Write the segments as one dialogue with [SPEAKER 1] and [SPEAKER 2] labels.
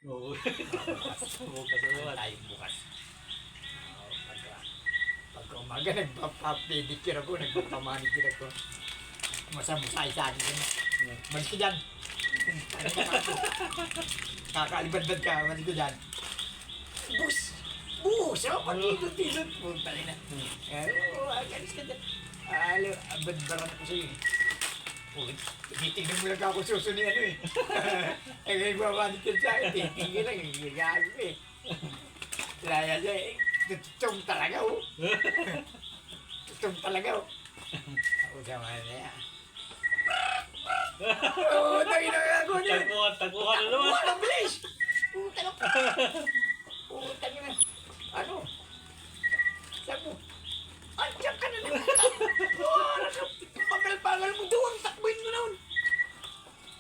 [SPEAKER 1] Oo. Bukas na naman.
[SPEAKER 2] Tayo bukas. Pagka umaga, nagpa-pedicure ako, nagpa-manicure ako. Masamusay sa akin yun. Balik ko dyan. Kakalibad-bad ka, balik ko dyan. Bus! Bus! Oh, pag-ilot-ilot. Punta rin na. Agalis ka dyan. Abad-baran ako sa'yo. Titignan mo lang ako susuni ano eh. Ngayon manicure sa akin, titigil lang. Gago eh. Kaya siya eh. Tutong talaga oh. Tutong talaga oh. Ako sa mga niya. Oo, tangin na ako niya.
[SPEAKER 1] Tagpuhan na naman.
[SPEAKER 2] Tagpuhan ang bilis. Puta na. Puta na. Ano? Sabi mo, andiyan ka na naman. Pagal-pagal mo doon. Takbuhin mo noon.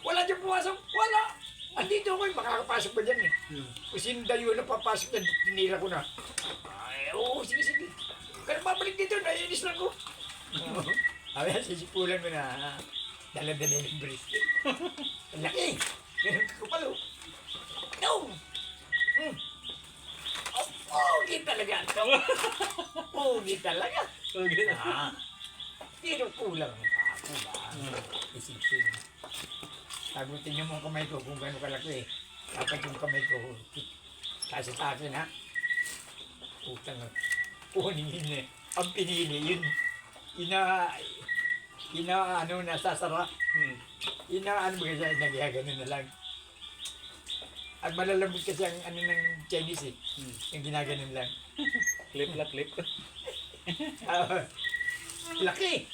[SPEAKER 2] Wala dyan pumasok. Wala. Andito ako eh. Makakapasok ba dyan eh. Kung sino dayo na papasok dyan, tinira ko na. Ay, oo, sige. Kaya babalik dito, naiinis lang ko. Sabi na, sisipulan mo na. Dala-dala yung brisket. Ang laki. Ganun ka kapalo. No! Pogi talaga. Pogi talaga.
[SPEAKER 1] Okay na.
[SPEAKER 2] Pero kulang ako ba? Isipin. Sagutin niyo mo ang kamay ko kung gano'n kalaki eh. Dapat yung kamay ko. Kasi sa akin ha. Utang na. Kunin yun eh. Ang pinili yun. Ano nasasara. Ano ba kasi nagyagano na lang. At malalambot kasi ang ano ng Chinese eh. Yung ginaganon lang.
[SPEAKER 1] Clip la clip.
[SPEAKER 2] Laki!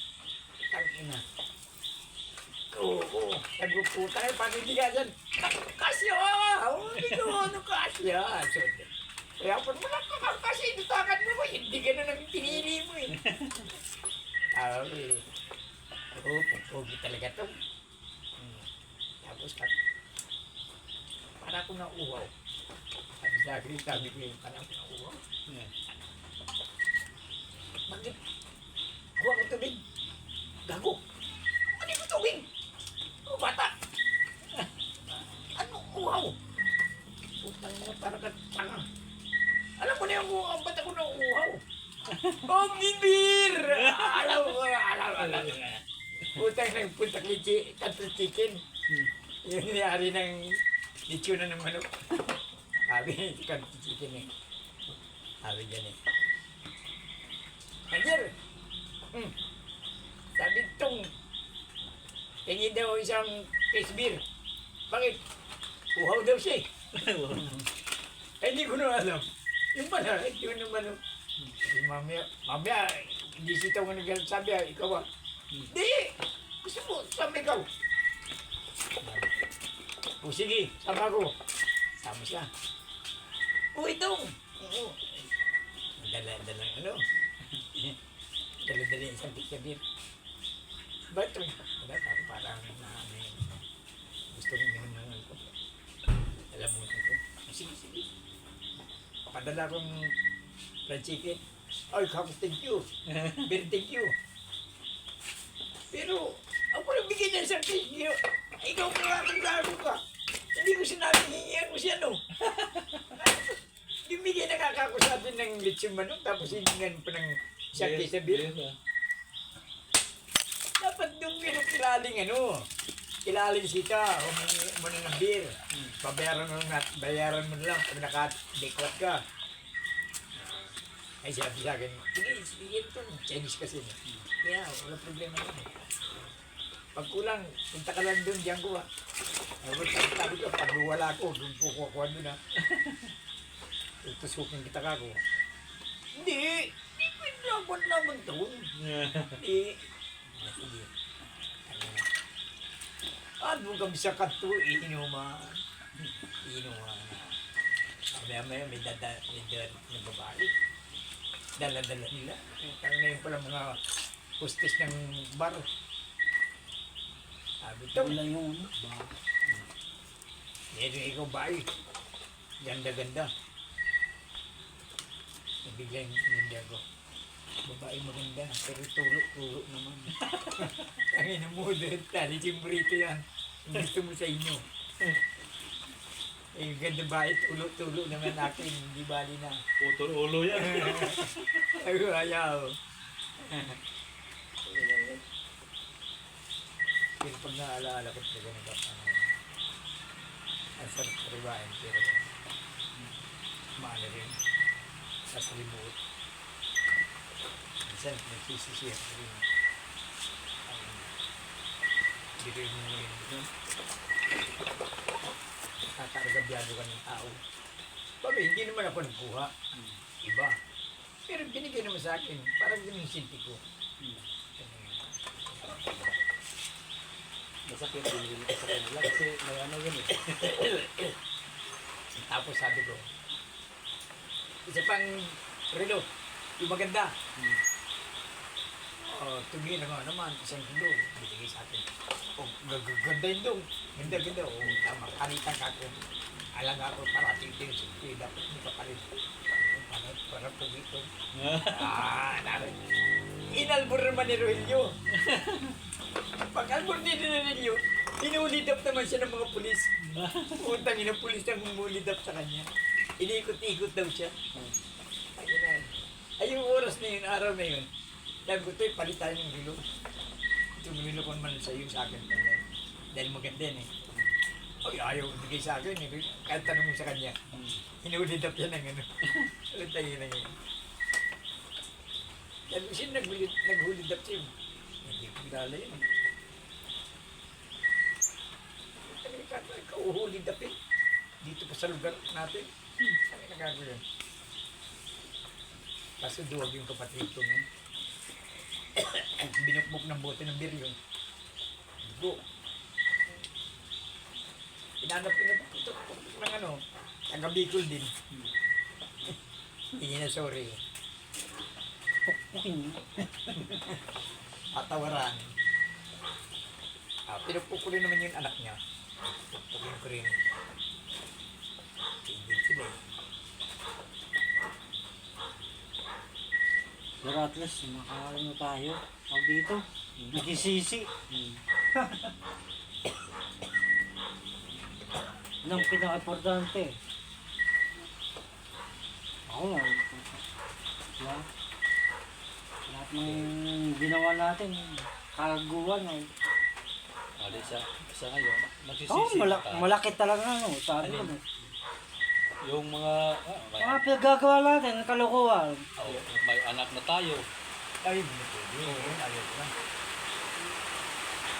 [SPEAKER 2] Tangina. Oo. Nagpuputa kayo pag hindi ka dyan. Kasya! Hindi ko ano kasya. Kaya po mo lang kakasya. Inutakan mo ko. Hindi ka na nang pinili mo eh. Oo, pupugi talaga to. Tapos para ko na uhaw. Sabi ko yung para ko na uhaw. Bakit? Kuha ko tubig. Gago. Ano yung tubig? O bata. Ano uhaw? Putang mo para ka tanga. Alam mo na yung uhaw. Ba't ako na uhaw? Oh, bibir! Alam. Putang nagpunta kay Country Chicken. Yung nangyari ng litsyonan ng manok. Sabi, Country Chicken eh. Sabi dyan eh. Andiyan! Sabi itong tingin daw isang case beer. Bakit? Uhaw daw siya eh. Hindi ko na alam. Yung pala, hindi ko naman. Mamaya, hindi sitaw nga nagsabi, ikaw ah. Hindi! Gusto mo, sabi ikaw. O sige, sama ko. Sama siya. O itong! Oo. Dala-dala ano. Dala-dala isang tikabir. Ba't ito? Parang gusto mong minum ng ko. Alam mo ito. Sige. Padala kong fried chicken. Ay, thank you. Very thank you. Pero, ako nagbigay ng isang thank you. Ikaw klaro ka. Hindi ko sinabi hingihan mo siya, no? Bibigyan nakakako sa atin ng lechon manok, tapos hiningan pa ng isang kisa beer. Dapat yung kilaling kilaling sita, humingi mo na ng beer. Bayaran mo na lang pag naka-dekwat ka. Ay sabi sa akin, sige ito, Chinese kasi. Kaya wala problema yun. Pag kulang, punta ka lang doon, diyan ko ha. Sabi ko, pag wala ko, doon kukuha doon ha. Tutusukin kita ka ko. Hindi pwede naman doon. Hindi. Sige. Ano ka bisa ka to, inuman. Maya may babae. Dala-dala nila. Ngayon pala mga hostess ng bar. Sabi ito.
[SPEAKER 1] Wala yung
[SPEAKER 2] Ikaw ba eh. Ganda-ganda. Nabigyan ko. Babae maganda, pero turo naman. Tangin na mo doon, tali simbrito yan. Gusto mo sa inyo. Eh, ganda ba? Tulo-tulo naman akin. Hindi bali na.
[SPEAKER 1] Putol ulo yan.
[SPEAKER 2] Ay, ayaw. Pero pag naalaala ko talaga na ba, ang sarap sa ribain, pero maano rin, sasalimuot. Minsan, nagsisisiyap rin. Bigay mo ngayon. Kakaragabyado ka ng tao. Babi, hindi naman ako nagkuha. Iba. Pero binigay naman sa akin, parang yun yung sinti ko.
[SPEAKER 1] Masakit din sa kanila kasi may ano yun eh.
[SPEAKER 2] Tapos sabi ko, isa pang relo, yung maganda. Tumingin ako naman, isang kilo, binigay sa akin. Ganda yun dong. Ganda. Tama, kanitan ka ako. Alang ako, parating din, dapat hindi ka palit. Para pumito. Narin. Inalbor naman ni Rogelio. Pag albor ni Rogelio, inulidap naman siya ng mga pulis. Utangin ng pulis ang umulidap sa kanya. Inikot-ikot daw siya. Ayun na. Ay, yung oras na yun, araw na yun. Sabi ko, ito'y palit tayo ng relo. Tumilo ko naman sa iyo sa akin. Dahil maganda yan eh. Ay, ayaw bigay sa akin eh. Kahit tanong mo sa kanya. Hinulidap yan ng ano. Ulit tayo na yun. Sabi ko, sino naghulidap siya? Hindi ko kilala yun eh. Sabi ko, kauhulidap eh. Dito pa sa lugar natin. Sabi na gagawin. Kaso duwag yung kapatid ko nun. Binukbok ng bote ng beer yun. Dugo. Inanap ito ng ano, taga Bicol din. Hindi na sorry. Patawaran. Pinupok ko rin naman yung anak niya. Pupukin ko rin. Tigil sila eh.
[SPEAKER 3] Pero at least, makakaano tayo. Huwag dito. Nagisisi. Yun ang pinaka-importante. Ako lang. Diba? Lahat ng ginawa natin, kagaguhan.Ali
[SPEAKER 1] sa ngayon, magsisisi
[SPEAKER 3] Oo,
[SPEAKER 1] ka.
[SPEAKER 3] malaki talaga ano. Sabi ko.
[SPEAKER 1] Yung mga,
[SPEAKER 3] Mga pinagagawa natin, kalukuhan.
[SPEAKER 1] may anak na tayo.
[SPEAKER 2] Ay, hindi na pwede. Ayaw ko na.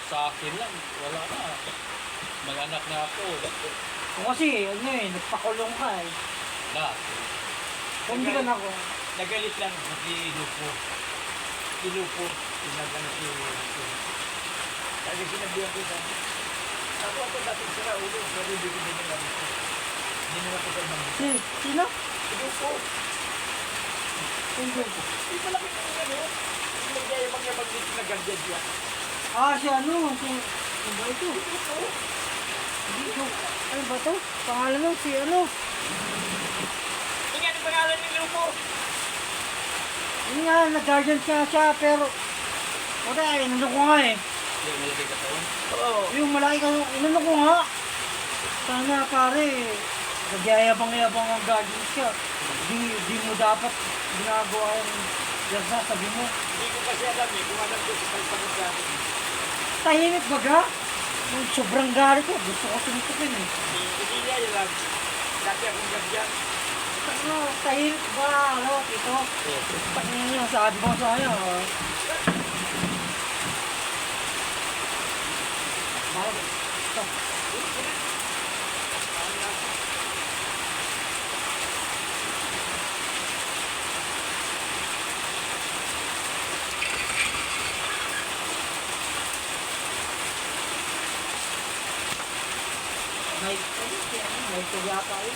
[SPEAKER 1] Sa akin lang, wala na. May anak na ako.
[SPEAKER 3] Kung kasi, ano eh, nagpakulong ka eh.
[SPEAKER 1] Na.
[SPEAKER 3] Kung hindi ka na ako.
[SPEAKER 2] Nagalit lang si Lupo. Si Lupo. Pinagano si Lupo. Kasi sinabihan ko sa ako dating sira ulo. Pero hindi ko din naman ito. Hindi naman ako sa ibang
[SPEAKER 3] Sino?
[SPEAKER 2] si Lupo.
[SPEAKER 3] Hindi.
[SPEAKER 2] Hindi malaki ng ano. Nagyayabang-yabang dito na ganyan siya.
[SPEAKER 3] Si ano? Ano ba ito?
[SPEAKER 2] Lupo.
[SPEAKER 3] Dito. Ano ba ito? Pangalan mo, si ano?
[SPEAKER 2] Hindi nga ang pangalan ni Lupo.
[SPEAKER 3] Yun nga, nag-guardian siya, pero wala eh, inano ko nga eh.
[SPEAKER 1] Yung malaki ka taon.
[SPEAKER 2] Oo.
[SPEAKER 3] Yung malaki ka, inano ko nga. Sana pare, nagyayabang-yabang ang guardian siya. Di mo dapat ginagawa yung yan sabi mo.
[SPEAKER 2] Hindi ko kasi alam eh. Kung alam ko sa kalpangan sa akin.
[SPEAKER 3] Tahimik baga? Yung sobrang galit ko, gusto ko sinutukin eh.
[SPEAKER 2] Hindi niya yun lang. Dati akong ganyan.
[SPEAKER 3] Ano, tahimik ba? Ano, ito? Panginoon, sabi ko sa'yo. May kaya tayo.